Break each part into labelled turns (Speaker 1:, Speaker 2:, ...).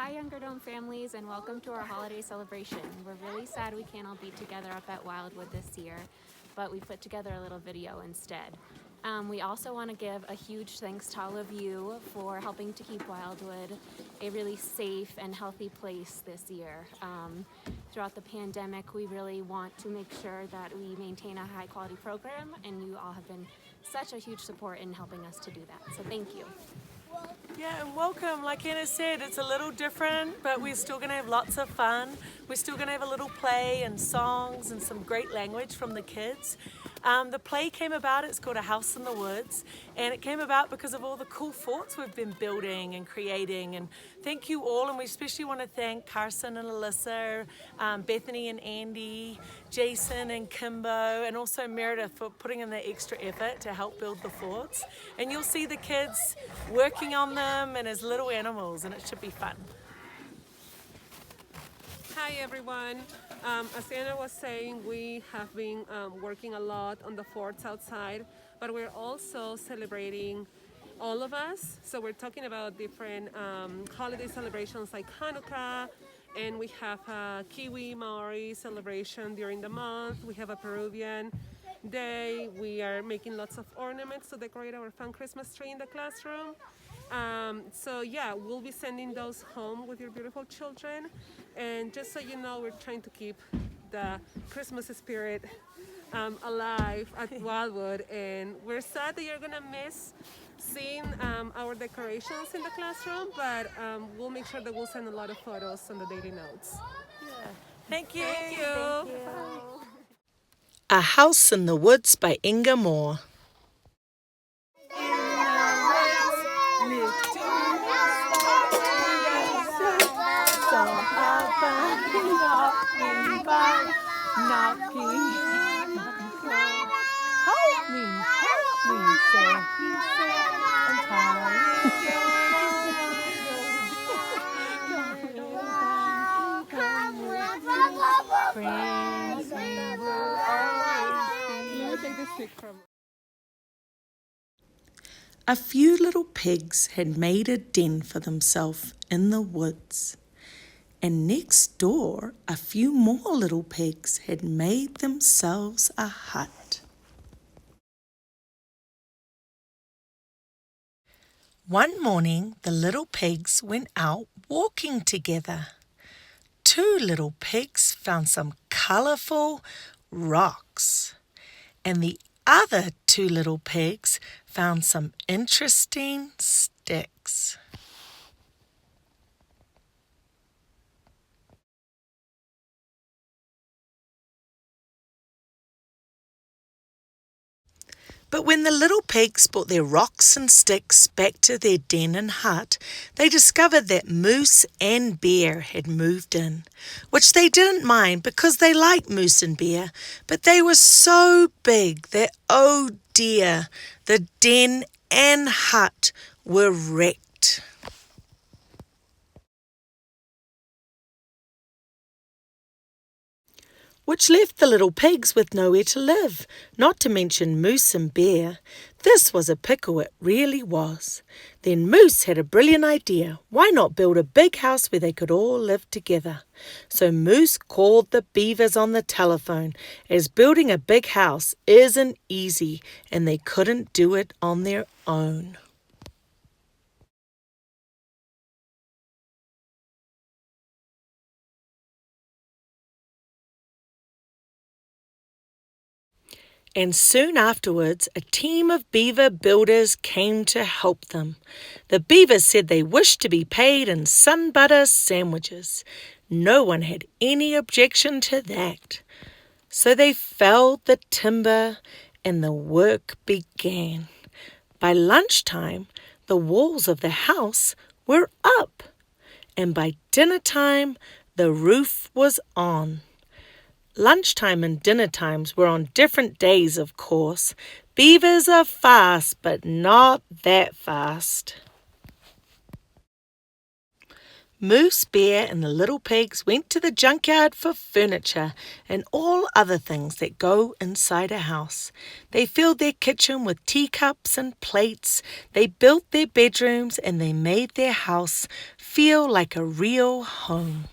Speaker 1: Hi Younger Dome families, and welcome to our holiday celebration. We're really sad we can't all be together up at Wildwood this year, but we put together a little video instead. We also want to give a huge thanks to all of you for helping to keep Wildwood a really safe and healthy place this year. Throughout the pandemic, we really want to make sure that we maintain a high quality program, and you all have been such a huge support in helping us to do that. So thank you.
Speaker 2: Yeah, and welcome. Like Anna said, it's a little different, but we're still going to have lots of fun. We're still going to have a little play and songs and some great language from the kids. The play came about, it's called A House in the Woods, and it came about because of all the cool forts we've been building and creating. And thank you all, and we especially want to thank Carson and Alyssa, Bethany and Andy, Jason and Kimbo, and also Meredith for putting in the extra effort to help build the forts. And you'll see the kids working on them and as little animals, and it should be fun.
Speaker 3: Hi everyone. As Anna was saying, we have been working a lot on the forts outside, but we're also celebrating all of us. So we're talking about different holiday celebrations like Hanukkah, and we have a Kiwi Maori celebration during the month. We have a Peruvian day. We are making lots of ornaments to decorate our fun Christmas tree in the classroom. So yeah, we'll be sending those home with your beautiful children. And just so you know, we're trying to keep the Christmas spirit alive at Wildwood. And we're sad that you're gonna miss seeing our decorations in the classroom, but we'll make sure that we'll send a lot of photos on the daily notes.
Speaker 2: Thank you.
Speaker 3: Thank you.
Speaker 4: A House in the Woods by Inga Moore. A few little pigs had made a den for themselves in the woods, and next door a few more little pigs had made themselves a hut. One morning the little pigs went out walking together. Two little pigs found some colourful rocks, and the other two little pigs found some interesting sticks. But when the little pigs brought their rocks and sticks back to their den and hut, they discovered that Moose and Bear had moved in, which they didn't mind because they liked Moose and Bear, but they were so big that, oh dear, the den and hut were wrecked. Which left the little pigs with nowhere to live, not to mention Moose and Bear. This was a pickle, it really was. Then Moose had a brilliant idea. Why not build a big house where they could all live together? So Moose called the beavers on the telephone, as building a big house isn't easy, and they couldn't do it on their own. And soon afterwards, a team of beaver builders came to help them. The beavers said they wished to be paid in sun butter sandwiches. No one had any objection to that. So they felled the timber and the work began. By lunchtime, the walls of the house were up, and by dinner time, the roof was on. Lunchtime and dinner times were on different days, of course. Beavers are fast, but not that fast. Moose, Bear, and the little pigs went to the junkyard for furniture and all other things that go inside a house. They filled their kitchen with teacups and plates. They built their bedrooms and they made their house feel like a real home.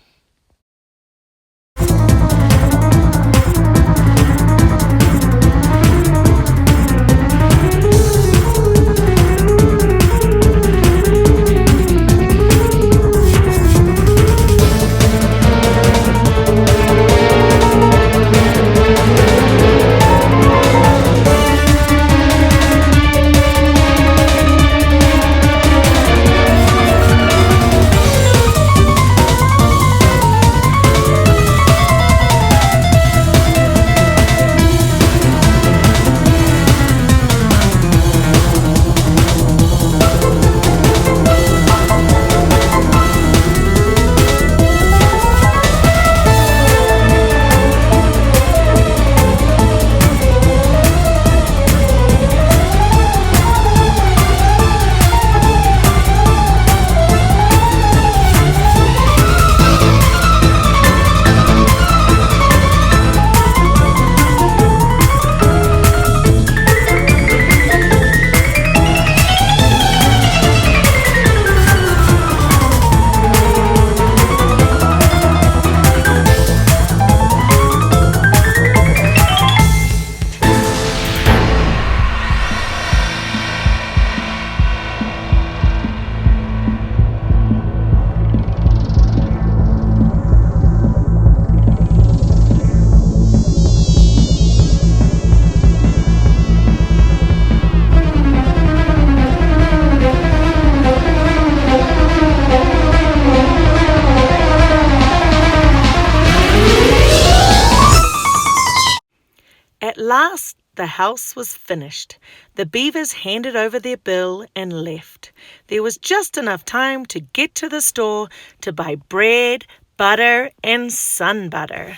Speaker 4: At last, the house was finished. The beavers handed over their bill and left. There was just enough time to get to the store to buy bread, butter, and sun butter.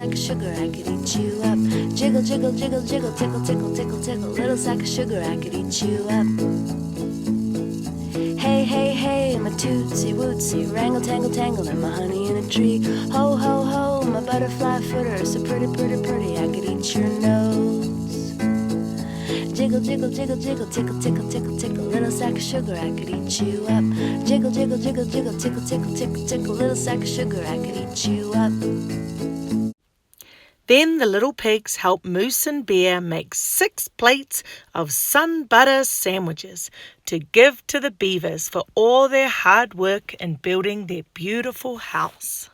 Speaker 5: Like sugar, I could eat you up. Jiggle, jiggle, jiggle, jiggle, tickle, tickle, tickle, tickle. Little sack of sugar, I could eat you up. Hey, hey, hey, my tootsie wootsy, wrangle, tangle, tangle, and my honey in a tree. Ho, ho, ho, my butterfly footer, so pretty, pretty, pretty, I could eat your nose. Jiggle, jiggle, jiggle, jiggle, tickle, tickle, tickle, tickle, little sack of sugar, I could eat you up. Jiggle, jiggle, jiggle, jiggle, tickle, tickle, tickle, tickle, little sack of sugar, I could eat you up.
Speaker 4: Then the little pigs helped Moose and Bear make 6 plates of sun butter sandwiches to give to the beavers for all their hard work in building their beautiful house.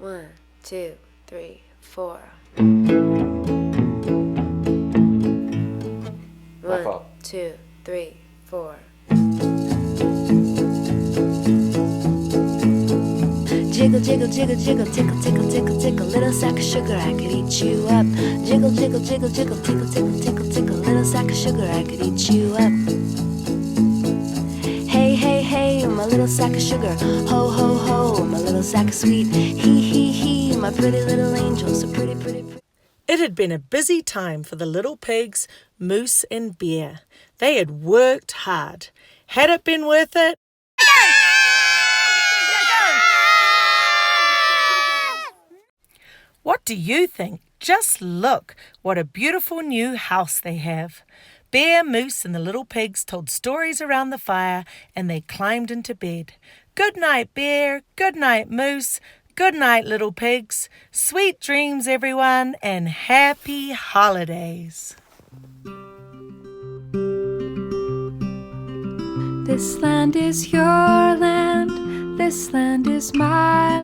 Speaker 5: One, two, three, four. One, two, three, four. Jiggle, jiggle, jiggle, jiggle, tickle, tickle, tickle, tickle, little sack of sugar, I could eat you up. Jiggle, jiggle, jiggle, jiggle, tickle, tickle, tickle, tickle, little sack of sugar, I could eat you up. Hey, hey, hey, my little sack of sugar. Ho, ho, ho, my little sack of sweet. Hee, hee, hee, my pretty little angel, so pretty, pretty, pretty.
Speaker 4: It had been a busy time for the little pigs, Moose and Bear. They had worked hard. Had it been worth it? What do you think? Just look what a beautiful new house they have. Bear, Moose, and the little pigs told stories around the fire and they climbed into bed. Good night, Bear. Good night, Moose. Good night, little pigs. Sweet dreams, everyone, and happy holidays.
Speaker 6: This land is your land. This land is my